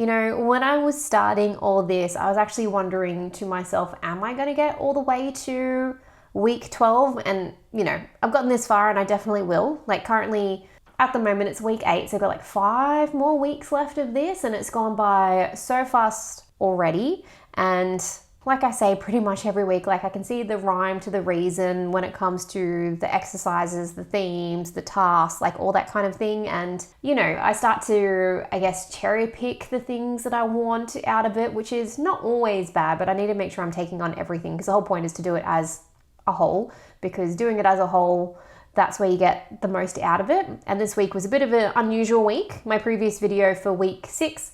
You know, when I was starting all this, I was actually wondering to myself, am I going to get all the way to week 12? And, you know, I've gotten this far and I definitely will. Like currently, at the moment, it's week 8, so I've got like 5 more weeks left of this, and it's gone by so fast already. And like I say, pretty much every week, like I can see the rhyme to the reason when it comes to the exercises, the themes, the tasks, like all that kind of thing. And, you know, I start to, I guess, cherry pick the things that I want out of it, which is not always bad, but I need to make sure I'm taking on everything, because the whole point is to do it as a whole, because doing it as a whole, that's where you get the most out of it. And this week was a bit of an unusual week. My previous video for week 6,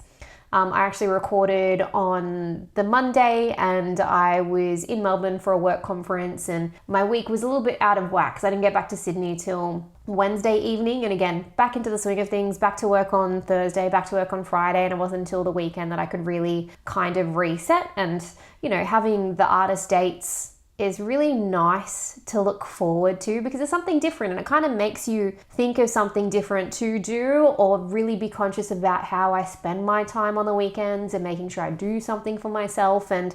I actually recorded on the Monday, and I was in Melbourne for a work conference, and my week was a little bit out of whack because I didn't get back to Sydney till Wednesday evening. And again, back into the swing of things, back to work on Thursday, back to work on Friday, and it wasn't until the weekend that I could really kind of reset. And, you know, having the artist dates is really nice to look forward to, because it's something different and it kind of makes you think of something different to do, or really be conscious about how I spend my time on the weekends and making sure I do something for myself. And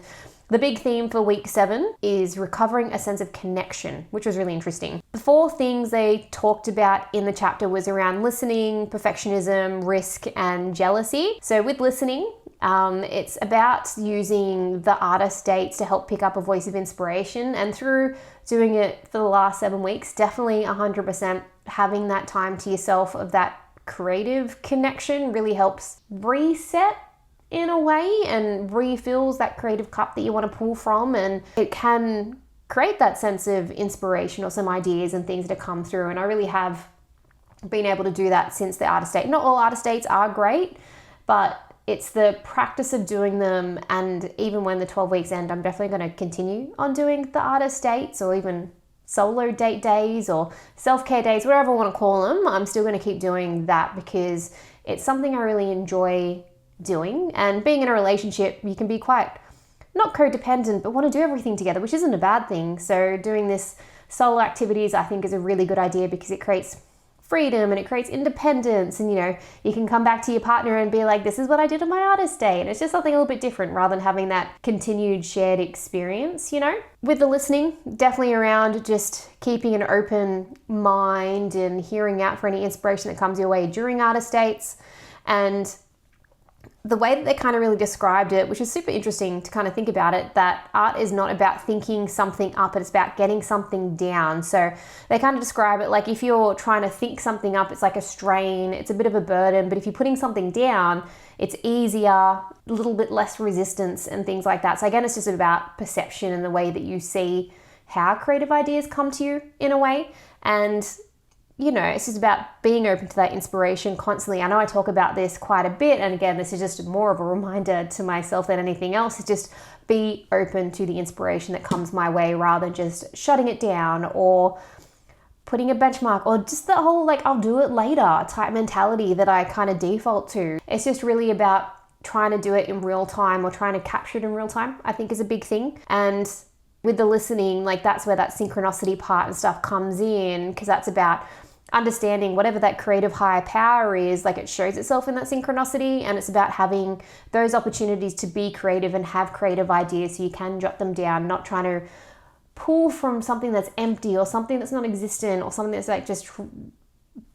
the big theme for week 7 is recovering a sense of connection, which was really interesting. The 4 things they talked about in the chapter was around listening, perfectionism, risk, and jealousy. So with listening, it's about using the artist dates to help pick up a voice of inspiration. And through doing it for the last 7 weeks, definitely 100% having that time to yourself of that creative connection really helps reset in a way and refills that creative cup that you want to pull from. And it can create that sense of inspiration or some ideas and things that come through. And I really have been able to do that since the artist date. Not all artist dates are great, but it's the practice of doing them. And even when the 12 weeks end, I'm definitely going to continue on doing the artist dates, or even solo date days or self-care days, whatever I want to call them. I'm still going to keep doing that because it's something I really enjoy doing. And being in a relationship, you can be quite not codependent, but want to do everything together, which isn't a bad thing. So doing this solo activities, I think, is a really good idea because it creates freedom and it creates independence. And, you know, you can come back to your partner and be like, this is what I did on my artist day. And it's just something a little bit different rather than having that continued shared experience, you know. With the listening, definitely around just keeping an open mind and hearing out for any inspiration that comes your way during artist dates. And the way that they kind of really described it, which is super interesting to kind of think about it, that art is not about thinking something up, it's about getting something down. So they kind of describe it like if you're trying to think something up, it's like a strain, it's a bit of a burden, but if you're putting something down, it's easier, a little bit less resistance and things like that. So again, it's just about perception and the way that you see how creative ideas come to you in a way. And you know, it's just about being open to that inspiration constantly. I know I talk about this quite a bit, and again, this is just more of a reminder to myself than anything else. It's just be open to the inspiration that comes my way rather than just shutting it down or putting a benchmark or just the whole like I'll do it later type mentality that I kind of default to. It's just really about trying to do it in real time or trying to capture it in real time, I think is a big thing. And with the listening, like that's where that synchronicity part and stuff comes in, because that's about understanding whatever that creative higher power is, like it shows itself in that synchronicity. And it's about having those opportunities to be creative and have creative ideas so you can jot them down, not trying to pull from something that's empty or something that's non-existent or something that's like just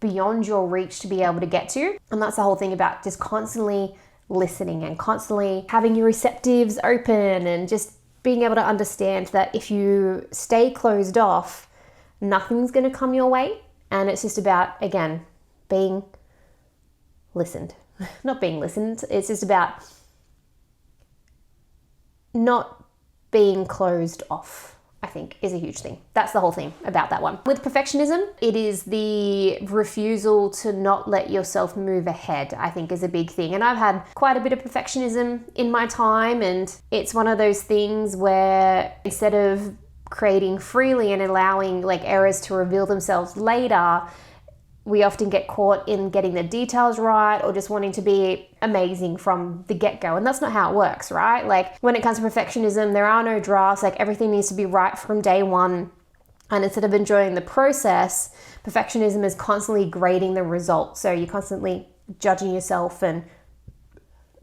beyond your reach to be able to get to. And that's the whole thing about just constantly listening and constantly having your receptives open and just being able to understand that if you stay closed off, nothing's going to come your way. And it's just about, again, being listened. Not being listened. It's just about not being closed off, I think, is a huge thing. That's the whole thing about that one. With perfectionism, it is the refusal to not let yourself move ahead, I think, is a big thing. And I've had quite a bit of perfectionism in my time. And it's one of those things where instead of creating freely and allowing like errors to reveal themselves later, we often get caught in getting the details right or just wanting to be amazing from the get-go. And that's not how it works, right? Like when it comes to perfectionism, there are no drafts, like everything needs to be right from day one. And instead of enjoying the process, perfectionism is constantly grading the result. So you're constantly judging yourself and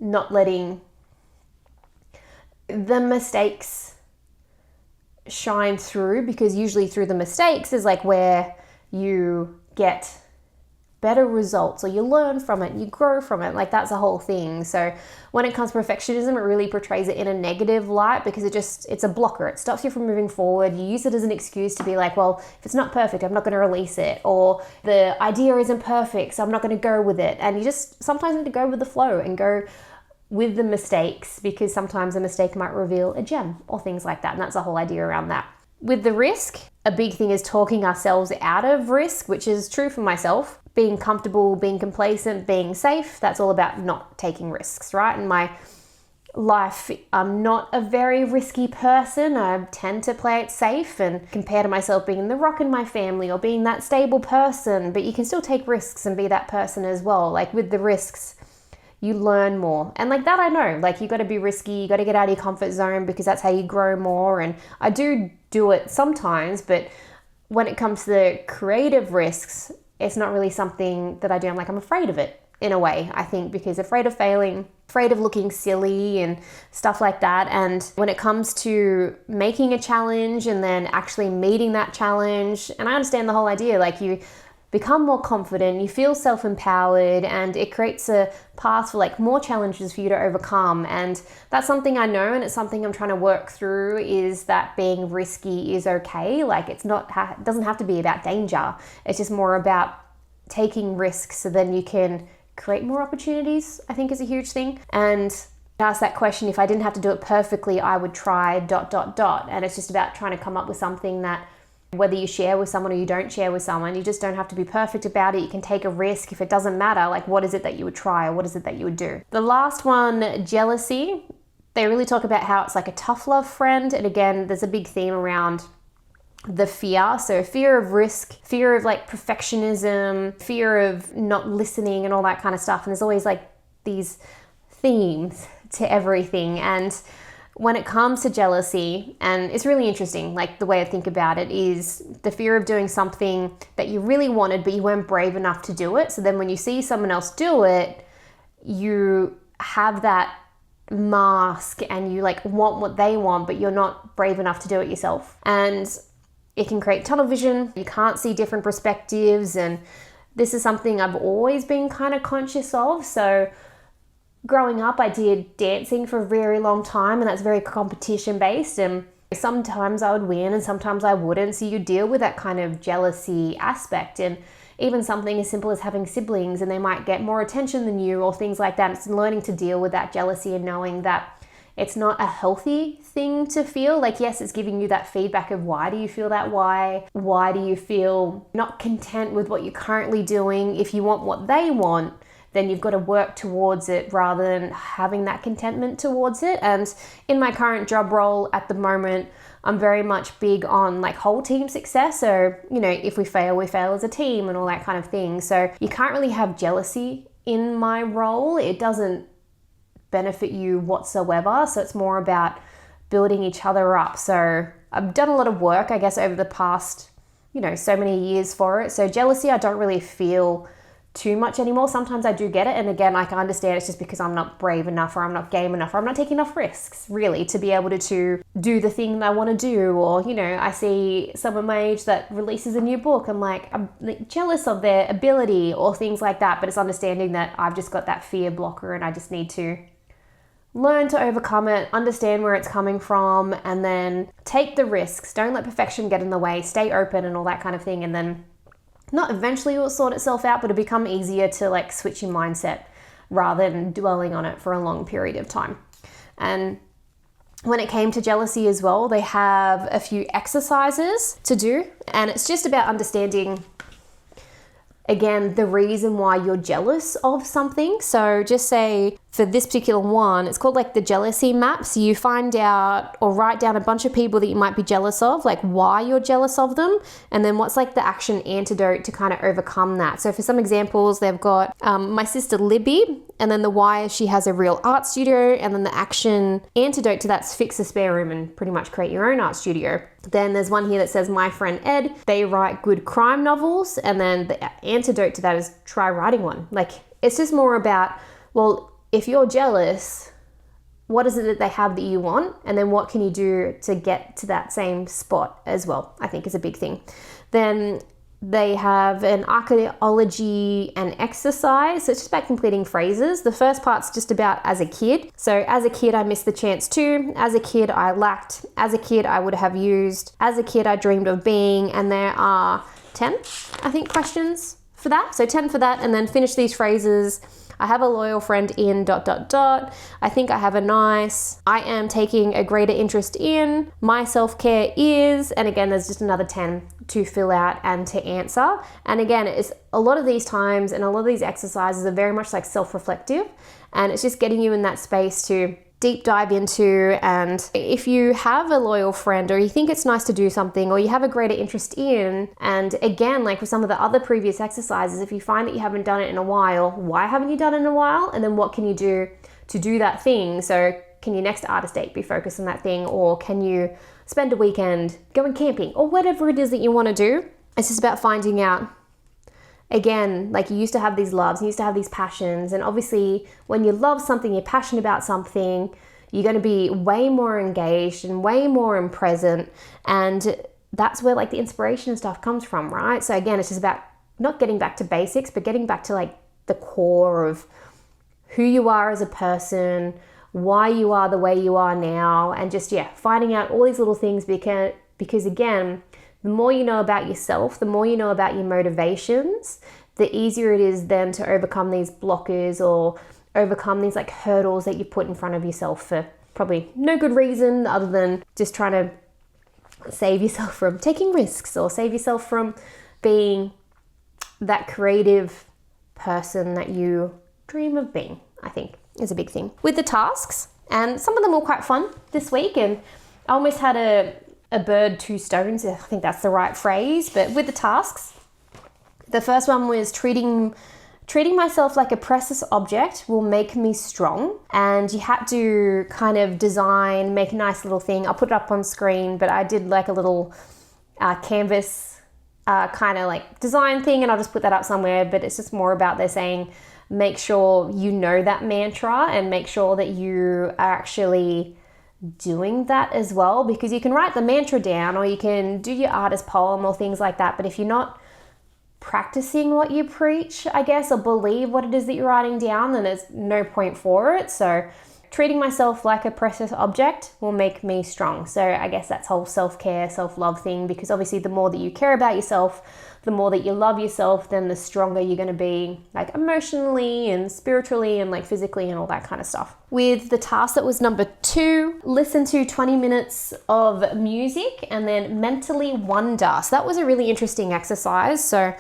not letting the mistakes shine through, because usually through the mistakes is like where you get better results, or you learn from it, you grow from it. Like, that's the whole thing. So when it comes to perfectionism, it really portrays it in a negative light, because it's a blocker. It stops you from moving forward. You use it as an excuse to be like, well, if it's not perfect, I'm not going to release it, or the idea isn't perfect, so I'm not going to go with it. And you just sometimes need to go with the flow and go with the mistakes, because sometimes a mistake might reveal a gem or things like that. And that's the whole idea around that. With the risk, a big thing is talking ourselves out of risk, which is true for myself. Being comfortable, being complacent, being safe, that's all about not taking risks, right? In my life, I'm not a very risky person. I tend to play it safe and compare to myself being the rock in my family or being that stable person, but you can still take risks and be that person as well. Like, with the risks, you learn more. And like that, I know, like, you got to be risky, you got to get out of your comfort zone, because that's how you grow more. And I do it sometimes, but when it comes to the creative risks, it's not really something that I do. I'm afraid of it in a way, I think, because afraid of failing, afraid of looking silly and stuff like that. And when it comes to making a challenge and then actually meeting that challenge, and I understand the whole idea, like, you become more confident, you feel self-empowered, and it creates a path for like more challenges for you to overcome. And that's something I know, and it's something I'm trying to work through, is that being risky is okay. Like, it doesn't have to be about danger. It's just more about taking risks, so then you can create more opportunities, I think, is a huge thing. And ask that question, if I didn't have to do it perfectly, I would try ... And it's just about trying to come up with something that, whether you share with someone or you don't share with someone, you just don't have to be perfect about it. You can take a risk. If it doesn't matter, like, what is it that you would try, or what is it that you would do? The last one, jealousy. They really talk about how it's like a tough love friend. And again, there's a big theme around the fear. So fear of risk, fear of like perfectionism, fear of not listening and all that kind of stuff. And there's always like these themes to everything. And when it comes to jealousy, and it's really interesting, like, the way I think about it is the fear of doing something that you really wanted, but you weren't brave enough to do it. So then when you see someone else do it, you have that mask and you like want what they want, but you're not brave enough to do it yourself. And it can create tunnel vision. You can't see different perspectives. And this is something I've always been kind of conscious of. So growing up, I did dancing for a very long time, and that's very competition based, and sometimes I would win and sometimes I wouldn't. So you deal with that kind of jealousy aspect. And even something as simple as having siblings, and they might get more attention than you or things like that. It's learning to deal with that jealousy and knowing that it's not a healthy thing to feel. Like, yes, it's giving you that feedback of why do you feel that way? Why do you feel not content with what you're currently doing? If you want what they want, then you've got to work towards it rather than having that contentment towards it. And in my current job role at the moment, I'm very much big on like whole team success. So, you know, if we fail as a team and all that kind of thing. So you can't really have jealousy in my role. It doesn't benefit you whatsoever. So it's more about building each other up. So I've done a lot of work, I guess, over the past, so many years for it. So jealousy, I don't really feel too much anymore. Sometimes I do get it, and again, I can understand it's just because I'm not brave enough, or I'm not game enough, or I'm not taking enough risks really to be able to do the thing that I want to do. Or I see someone my age that releases a new book, I'm jealous of their ability or things like that. But it's understanding that I've just got that fear blocker, and I just need to learn to overcome it, understand where it's coming from, and then take the risks. Don't let perfection get in the way, stay open and all that kind of thing. And then not eventually it will sort itself out, but it'll become easier to like switch your mindset rather than dwelling on it for a long period of time. And when it came to jealousy as well, they have a few exercises to do, and it's just about understanding, again, the reason why you're jealous of something. So just say for this particular one, it's called like the jealousy map. So you find out or write down a bunch of people that you might be jealous of, like why you're jealous of them, and then what's like the action antidote to kind of overcome that. So for some examples, they've got my sister Libby, and then the why is she has a real art studio, and then the action antidote to that's fix a spare room and pretty much create your own art studio. Then there's one here that says my friend Ed, they write good crime novels, and then the antidote to that is try writing one. Like, it's just more about, well, if you're jealous, what is it that they have that you want? And then what can you do to get to that same spot as well, I think is a big thing. Then they have an archaeology and exercise. So it's just about completing phrases. The first part's just about as a kid. So as a kid, I missed the chance to. As a kid, I lacked. As a kid, I would have used. As a kid, I dreamed of being. And there are 10, I think, questions for that. So 10 for that. And then finish these phrases. I have a loyal friend in ... I think I have a nice. I am taking a greater interest in. My self-care is. And again, there's just another 10 to fill out and to answer. And again, it's a lot of these times and a lot of these exercises are very much like self-reflective. And it's just getting you in that space to deep dive into. And if you have a loyal friend or you think it's nice to do something or you have a greater interest in, and again, like with some of the other previous exercises, if you find that you haven't done it in a while, why haven't you done it in a while? And then what can you do to do that thing? So can your next artist date be focused on that thing? Or can you spend a weekend going camping or whatever it is that you want to do? It's just about finding out. Again, like you used to have these loves, you used to have these passions. And obviously when you love something, you're passionate about something, you're going to be way more engaged and way more in present. And that's where like the inspiration and stuff comes from, right? So again, it's just about not getting back to basics, but getting back to like the core of who you are as a person, why you are the way you are now. And just, finding out all these little things because again, the more you know about yourself, the more you know about your motivations, the easier it is then to overcome these blockers or overcome these like hurdles that you put in front of yourself for probably no good reason other than just trying to save yourself from taking risks or save yourself from being that creative person that you dream of being, I think is a big thing. With the tasks, and some of them were quite fun this week, and I almost had a bird, two stones, I think that's the right phrase. But with the tasks, the first one was treating myself like a precious object will make me strong. And you had to kind of design, make a nice little thing. I'll put it up on screen, but I did like a little canvas kind of like design thing, and I'll just put that up somewhere. But it's just more about they're saying, make sure you know that mantra and make sure that you are actually doing that as well, because you can write the mantra down or you can do your artist poem or things like that, but if you're not practicing what you preach, I guess, or believe what it is that you're writing down, then there's no point for it. So treating myself like a precious object will make me strong. So I guess that's whole self-care, self-love thing, because obviously the more that you care about yourself, the more that you love yourself, then the stronger you're going to be, like emotionally and spiritually and like physically and all that kind of stuff. With the task that was number 2, listen to 20 minutes of music and then mentally wonder. So that was a really interesting exercise. So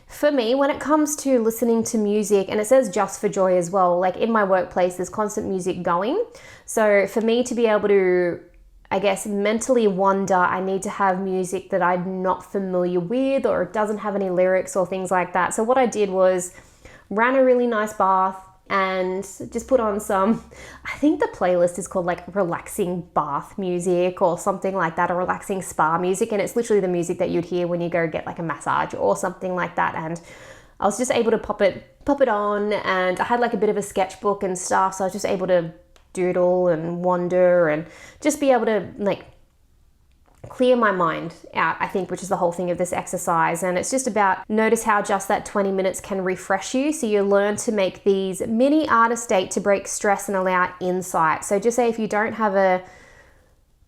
for me, when it comes to listening to music, and it says just for joy as well, like in my workplace, there's constant music going. So for me to be able to, I guess, mentally wonder, I need to have music that I'm not familiar with or it doesn't have any lyrics or things like that. So what I did was ran a really nice bath and just put on some, I think the playlist is called like relaxing bath music or something like that, or relaxing spa music. And it's literally the music that you'd hear when you go get like a massage or something like that. And I was just able to pop it on, and I had like a bit of a sketchbook and stuff. So I was just able to doodle and wander and just be able to like clear my mind out, I think, which is the whole thing of this exercise. And it's just about notice how just that 20 minutes can refresh you. So you learn to make these mini artist date to break stress and allow insight. So just say if you don't have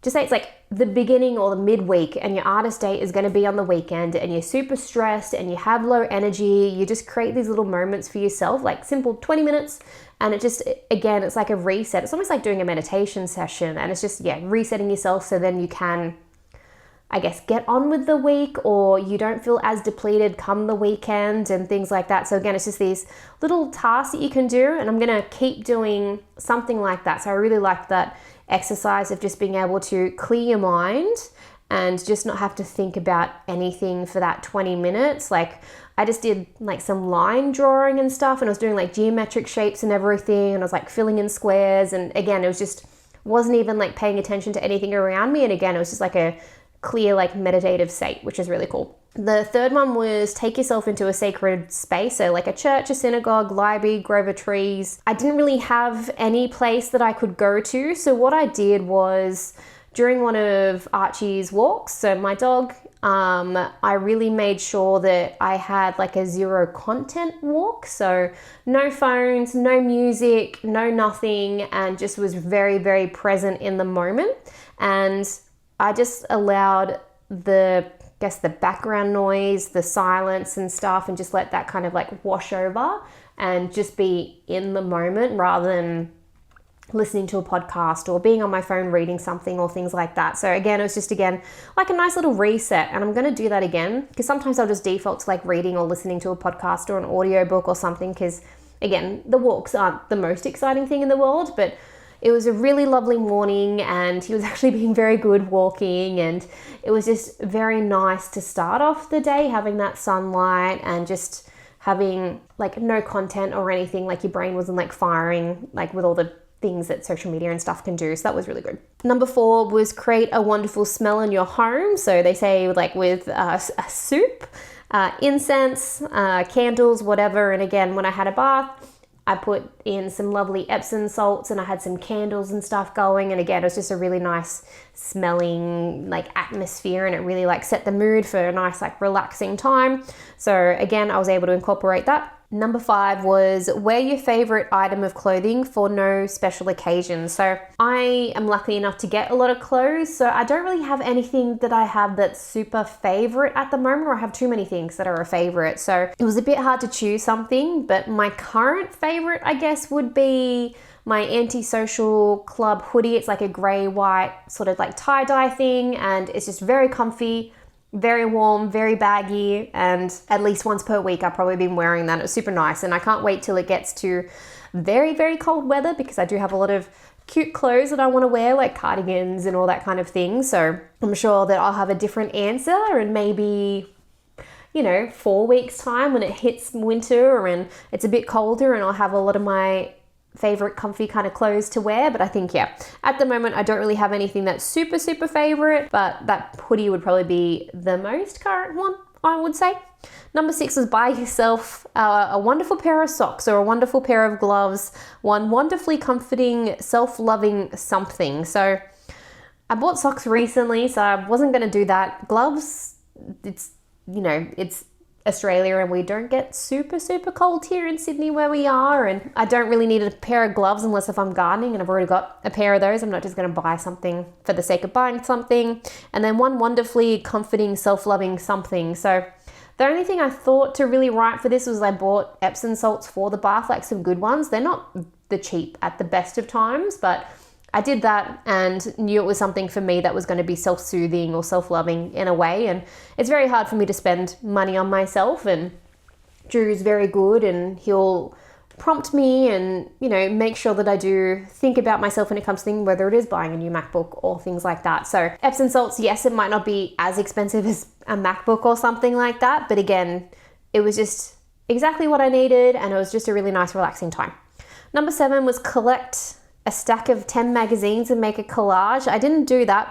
just say it's like the beginning or the midweek and your artist date is going to be on the weekend and you're super stressed and you have low energy, you just create these little moments for yourself, like simple 20 minutes. And it just, again, it's like a reset. It's almost like doing a meditation session, and it's just, resetting yourself so then you can, I guess, get on with the week, or you don't feel as depleted come the weekend and things like that. So again, it's just these little tasks that you can do, and I'm going to keep doing something like that. So I really like that exercise of just being able to clear your mind and just not have to think about anything for that 20 minutes. Like I just did like some line drawing and stuff, and I was doing like geometric shapes and everything, and I was like filling in squares, and again, it was just wasn't even like paying attention to anything around me. And again, it was just like a clear, like meditative state, which is really cool. The third one was take yourself into a sacred space. So like a church, a synagogue, library, grove of trees. I didn't really have any place that I could go to. So what I did was during one of Archie's walks, so my dog, I really made sure that I had like a zero content walk. So no phones, no music, no nothing, and just was very, very present in the moment. And I just allowed the background noise, the silence and stuff, and just let that kind of like wash over and just be in the moment rather than listening to a podcast or being on my phone reading something or things like that. So again, it was just like a nice little reset, and I'm going to do that again because sometimes I'll just default to like reading or listening to a podcast or an audiobook or something because again, the walks aren't the most exciting thing in the world, but it was a really lovely morning and he was actually being very good walking, and it was just very nice to start off the day having that sunlight and just having like no content or anything, like your brain wasn't like firing like with all the things that social media and stuff can do. So that was really good. Number 4 was create a wonderful smell in your home. So they say like with a soup, incense, candles, whatever. And again, when I had a bath, I put in some lovely Epsom salts and I had some candles and stuff going. And again, it was just a really nice smelling like atmosphere, and it really like set the mood for a nice like relaxing time. So again, I was able to incorporate that. Number 5 was wear your favorite item of clothing for no special occasion. So I am lucky enough to get a lot of clothes. So I don't really have anything that I have that's super favorite at the moment, or I have too many things that are a favorite. So it was a bit hard to choose something, but my current favorite, I guess, would be my Antisocial Club hoodie. It's like a gray white sort of like tie-dye thing, and it's just very comfy, very warm, very baggy, and at least once per week I've probably been wearing that. It's super nice, and I can't wait till it gets to very, very cold weather because I do have a lot of cute clothes that I want to wear, like cardigans and all that kind of thing. So I'm sure that I'll have a different answer, and maybe 4 weeks time when it hits winter and it's a bit colder, and I'll have a lot of my favorite comfy kind of clothes to wear. But I think, at the moment I don't really have anything that's super, super favorite, but that hoodie would probably be the most current one, I would say. Number 6 is buy yourself a wonderful pair of socks or a wonderful pair of gloves, one wonderfully comforting, self-loving something. So I bought socks recently, so I wasn't going to do that. Gloves, it's Australia and we don't get super, super cold here in Sydney where we are, and I don't really need a pair of gloves unless if I'm gardening, and I've already got a pair of those. I'm not just going to buy something for the sake of buying something. And then one wonderfully comforting, self-loving something. So the only thing I thought to really write for this was I bought Epsom salts for the bath, like some good ones. They're not the cheap at the best of times, but I did that and knew it was something for me that was going to be self-soothing or self-loving in a way. And it's very hard for me to spend money on myself, and Drew's very good and he'll prompt me and, make sure that I do think about myself when it comes to things, whether it is buying a new MacBook or things like that. So Epsom salts, yes, it might not be as expensive as a MacBook or something like that, but again, it was just exactly what I needed, and it was just a really nice, relaxing time. Number 7 was collect a stack of 10 magazines and make a collage. I didn't do that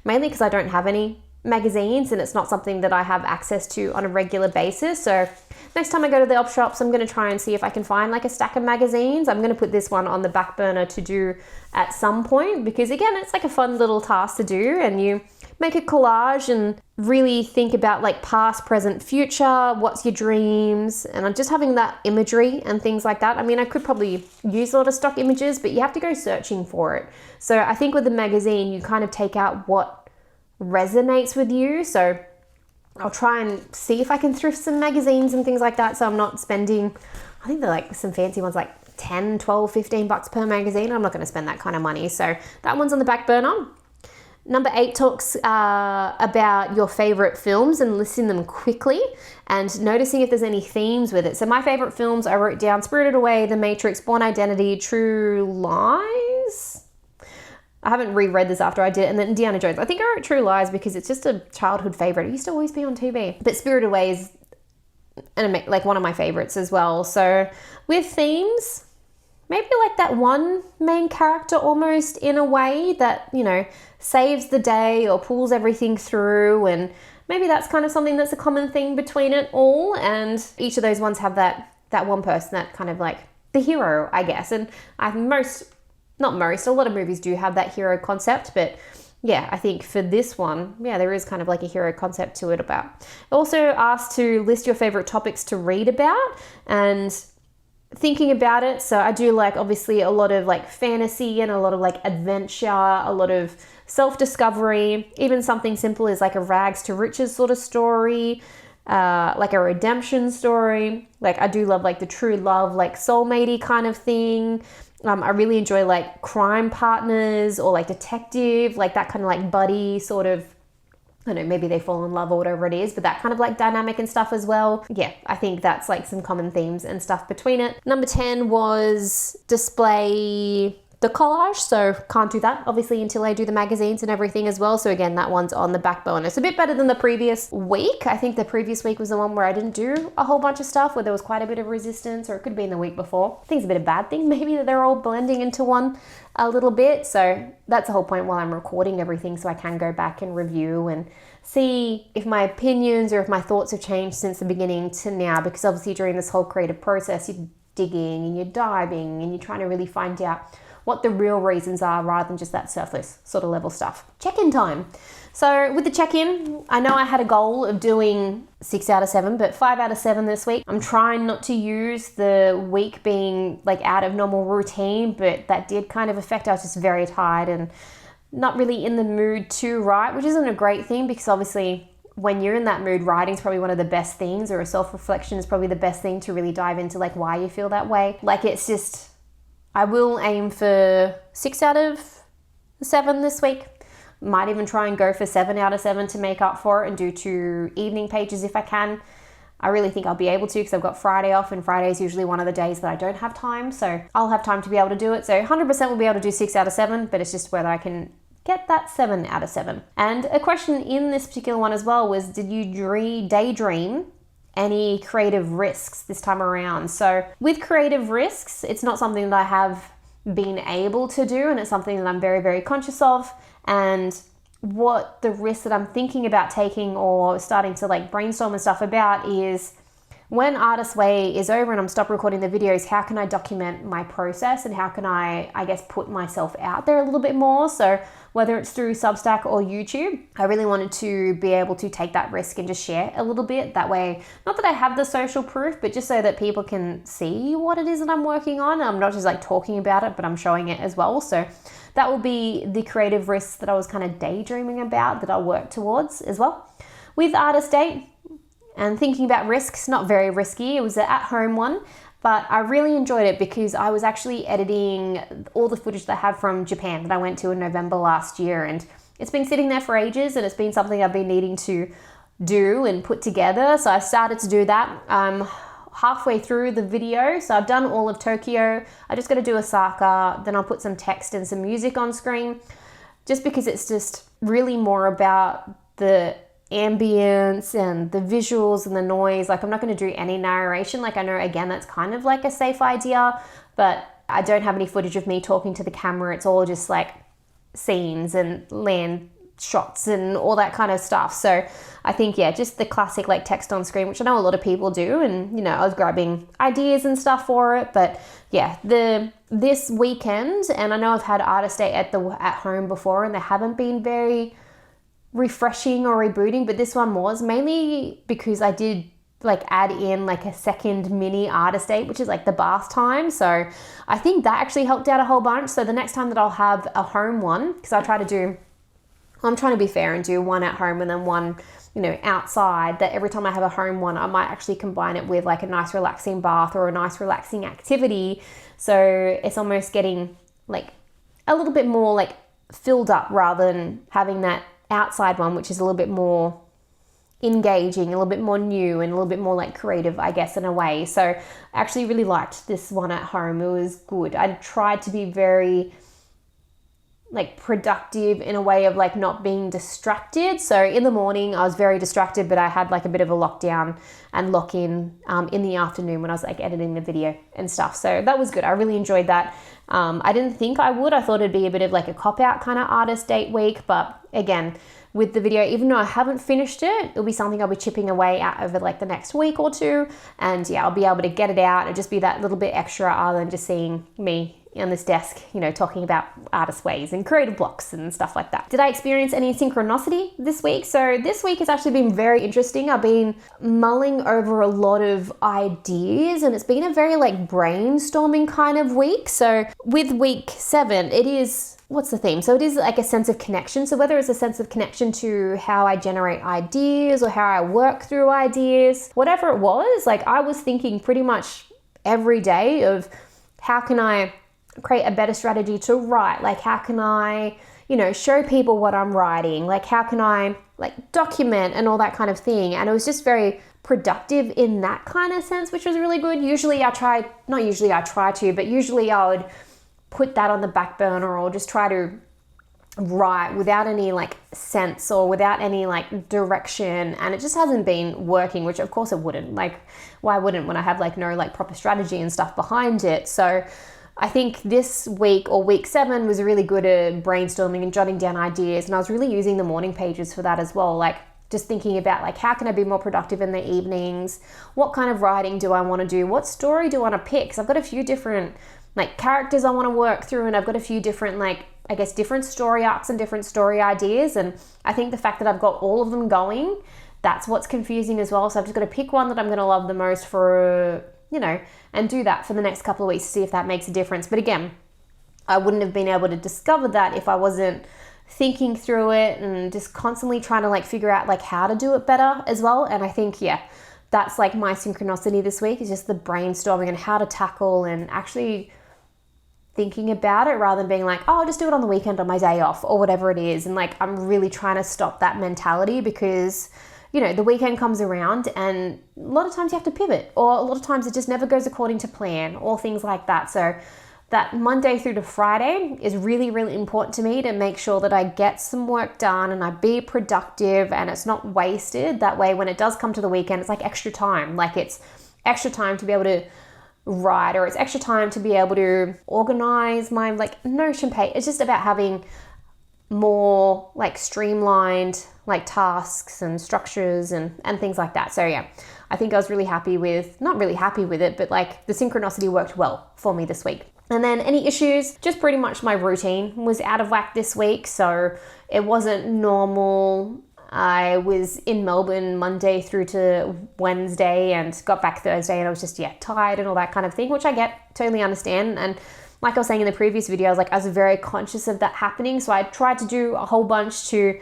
mainly because I don't have any magazines and it's not something that I have access to on a regular basis. So next time I go to the op shops, I'm going to try and see if I can find like a stack of magazines. I'm going to put this one on the back burner to do at some point because again, it's like a fun little task to do, and you make a collage and really think about like past, present, future, what's your dreams, and I'm just having that imagery and things like that. I mean, I could probably use a lot of stock images, but you have to go searching for it. So I think with the magazine, you kind of take out what resonates with you. So I'll try and see if I can thrift some magazines and things like that. So I'm not spending, I think they're like some fancy ones, like 10, 12, 15 bucks per magazine. I'm not going to spend that kind of money. So that one's on the back burner. Number 8 talks about your favorite films and listing them quickly and noticing if there's any themes with it. So my favorite films, I wrote down Spirited Away, The Matrix, Born Identity, True Lies. I haven't reread this after I did it. And then Indiana Jones. I think I wrote True Lies because it's just a childhood favorite. It used to always be on TV. But Spirited Away is like one of my favorites as well. So with themes, maybe like that one main character almost in a way that, saves the day or pulls everything through, and maybe that's kind of something that's a common thing between it all. And each of those ones have that one person that kind of like the hero, I guess. And a lot of movies do have that hero concept, but yeah, I think for this one, yeah, there is kind of like a hero concept to it about. Also asked to list your favorite topics to read about, and thinking about it. So I do like obviously a lot of like fantasy and a lot of like adventure, a lot of self-discovery, even something simple as like a rags to riches sort of story, like a redemption story. Like I do love like the true love, like soulmatey kind of thing. I really enjoy like crime partners or like detective, like that kind of like buddy sort of, I don't know, maybe they fall in love or whatever it is, but that kind of like dynamic and stuff as well. Yeah, I think that's like some common themes and stuff between it. Number 10 was display the collage, so can't do that obviously until I do the magazines and everything as well. So again, that one's on the back burner. It's a bit better than the previous week. I think the previous week was the one where I didn't do a whole bunch of stuff, where there was quite a bit of resistance, or it could be in the week before. I think it's a bit of a bad thing maybe that they're all blending into one a little bit. So that's the whole point while I'm recording everything, so I can go back and review and see if my opinions or if my thoughts have changed since the beginning to now, because obviously during this whole creative process, you're digging and you're diving and you're trying to really find out what the real reasons are rather than just that surface sort of level stuff. Check-in time. So with the check-in, I know I had a goal of doing 6 out of 7, but 5 out of 7 this week. I'm trying not to use the week being like out of normal routine, but that did kind of affect. I was just very tired and not really in the mood to write, which isn't a great thing, because obviously when you're in that mood, writing is probably one of the best things, or a self-reflection is probably the best thing to really dive into like why you feel that way. Like it's just, I will aim for 6 out of 7 this week. Might even try and go for 7 out of 7 to make up for it and do 2 evening pages if I can. I really think I'll be able to, because I've got Friday off, and Friday is usually one of the days that I don't have time. So I'll have time to be able to do it. So 100% will be able to do 6 out of 7, but it's just whether I can get that 7 out of 7. And a question in this particular one as well was, did you daydream any creative risks this time around? So with creative risks, it's not something that I have been able to do, and it's something that I'm very, very conscious of. And what the risks that I'm thinking about taking or starting to like brainstorm and stuff about is, when Artist Way is over and I'm stopped recording the videos, how can I document my process, and how can I guess, put myself out there a little bit more? So whether it's through Substack or YouTube, I really wanted to be able to take that risk and just share a little bit. That way, not that I have the social proof, but just so that people can see what it is that I'm working on. I'm not just like talking about it, but I'm showing it as well. So that will be the creative risks that I was kind of daydreaming about that I'll work towards as well. With Artist Date, and thinking about risks, not very risky. It was an at-home one, but I really enjoyed it because I was actually editing all the footage that I have from Japan that I went to in November last year. And it's been sitting there for ages, and it's been something I've been needing to do and put together. So I started to do that. I'm halfway through the video. So I've done all of Tokyo. I just got to do Osaka. Then I'll put some text and some music on screen, just because it's just really more about the ambience and the visuals and the noise. Like I'm not going to do any narration. Like I know, again, that's kind of like a safe idea, but I don't have any footage of me talking to the camera. It's all just like scenes and land shots and all that kind of stuff. So I think, yeah, just the classic like text on screen, which I know a lot of people do. And, you know, I was grabbing ideas and stuff for it, but yeah, this weekend, and I know I've had Artist Day at home before, and they haven't been very refreshing or rebooting, but this one was mainly because I did like add in like a second mini Artist Date, which is like the bath time. So I think that actually helped out a whole bunch. So the next time that I'll have a home one, because I'm trying to be fair and do one at home and then one, you know, outside, that every time I have a home one, I might actually combine it with like a nice relaxing bath or a nice relaxing activity. So it's almost getting like a little bit more like filled up, rather than having that outside one, which is a little bit more engaging, a little bit more new, and a little bit more like creative, I guess, in a way. So I actually really liked this one at home. It was good. I tried to be very like productive in a way of like not being distracted. So in the morning I was very distracted, but I had like a bit of a lockdown and lock in the afternoon when I was like editing the video and stuff. So that was good. I really enjoyed that. I didn't think I would. I thought it'd be a bit of like a cop-out kind of artist date week, but again, with the video, even though I haven't finished it, it'll be something I'll be chipping away at over like the next week or two. And yeah, I'll be able to get it out. It'll just be that little bit extra other than just seeing me on this desk, you know, talking about artist ways and creative blocks and stuff like that. Did I experience any synchronicity this week? So this week has actually been very interesting. I've been mulling over a lot of ideas and it's been a very like brainstorming kind of week. So with week 7, it is, what's the theme? So it is like a sense of connection. So whether it's a sense of connection to how I generate ideas or how I work through ideas, whatever it was, like I was thinking pretty much every day of how can I create a better strategy to write? Like how can I, you know, show people what I'm writing? Like how can I like document and all that kind of thing? And it was just very productive in that kind of sense, which was really good. Usually I try to, but usually I would put that on the back burner or just try to write without any like sense or without any like direction, and it just hasn't been working, which of course it wouldn't. Like why wouldn't when I have like no like proper strategy and stuff behind it? So I think this week or week 7 was really good at brainstorming and jotting down ideas, and I was really using the morning pages for that as well. Like just thinking about like how can I be more productive in the evenings? What kind of writing do I want to do? What story do I want to pick? Because I've got a few different like characters I want to work through, and I've got a few different like I guess different story arcs and different story ideas, and I think the fact that I've got all of them going, that's what's confusing as well. So I've just got to pick one that I'm going to love the most for, you know, and do that for the next couple of weeks to see if that makes a difference. But again, I wouldn't have been able to discover that if I wasn't thinking through it and just constantly trying to like figure out like how to do it better as well. And I think, yeah, that's like my synchronicity this week is just the brainstorming and how to tackle and actually thinking about it rather than being like, oh, I'll just do it on the weekend on my day off or whatever it is. And like, I'm really trying to stop that mentality because, you know, the weekend comes around and a lot of times you have to pivot, or a lot of times it just never goes according to plan or things like that. So that Monday through to Friday is really, really important to me to make sure that I get some work done and I be productive and it's not wasted. That way, when it does come to the weekend, it's like extra time. Like it's extra time to be able to write, or it's extra time to be able to organize my like Notion page. It's just about having more like streamlined like tasks and structures and things like that. So yeah, I think I was really happy with, not really happy with it, but like the synchronicity worked well for me this week. And then any issues, just pretty much my routine was out of whack this week. So it wasn't normal. I was in Melbourne Monday through to Wednesday and got back Thursday, and I was just, yeah, tired and all that kind of thing, which I get, totally understand. And like I was saying in the previous video, I was very conscious of that happening. So I tried to do a whole bunch to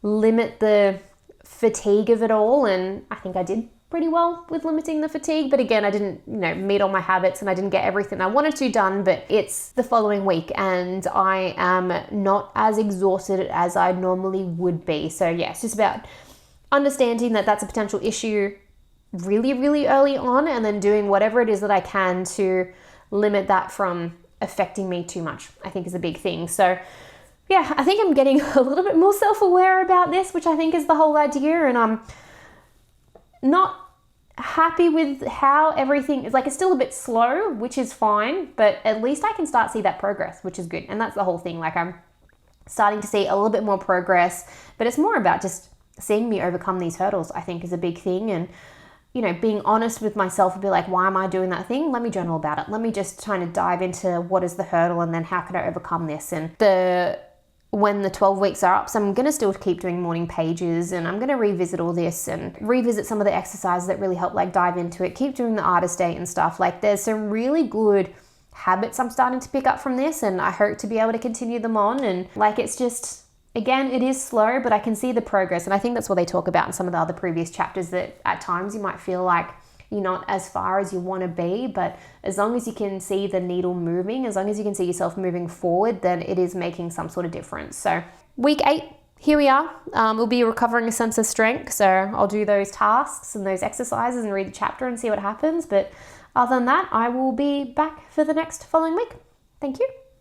limit the fatigue of it all. And I think I did pretty well with limiting the fatigue. But again, I didn't, you know, meet all my habits and I didn't get everything I wanted to done, but it's the following week and I am not as exhausted as I normally would be. So yeah, it's just about understanding that that's a potential issue really, really early on, and then doing whatever it is that I can to limit that from affecting me too much, I think is a big thing. So yeah, I think I'm getting a little bit more self-aware about this, which I think is the whole idea. And I'm not happy with how everything is. Like, it's still a bit slow, which is fine, but at least I can start to see that progress, which is good. And that's the whole thing. Like, I'm starting to see a little bit more progress, but it's more about just seeing me overcome these hurdles, I think is a big thing. And, you know, being honest with myself and be like, why am I doing that thing? Let me journal about it. Let me just try to dive into what is the hurdle and then how can I overcome this? And when the 12 weeks are up, so I'm going to still keep doing morning pages, and I'm going to revisit all this and revisit some of the exercises that really help like dive into it, keep doing the artist date and stuff. Like, there's some really good habits I'm starting to pick up from this, and I hope to be able to continue them on. And like, it's just, again, it is slow, but I can see the progress. And I think that's what they talk about in some of the other previous chapters, that at times you might feel like you're not as far as you want to be, but as long as you can see the needle moving, as long as you can see yourself moving forward, then it is making some sort of difference. So week 8, here we are. We'll be recovering a sense of strength. So I'll do those tasks and those exercises and read the chapter and see what happens. But other than that, I will be back for the next following week. Thank you.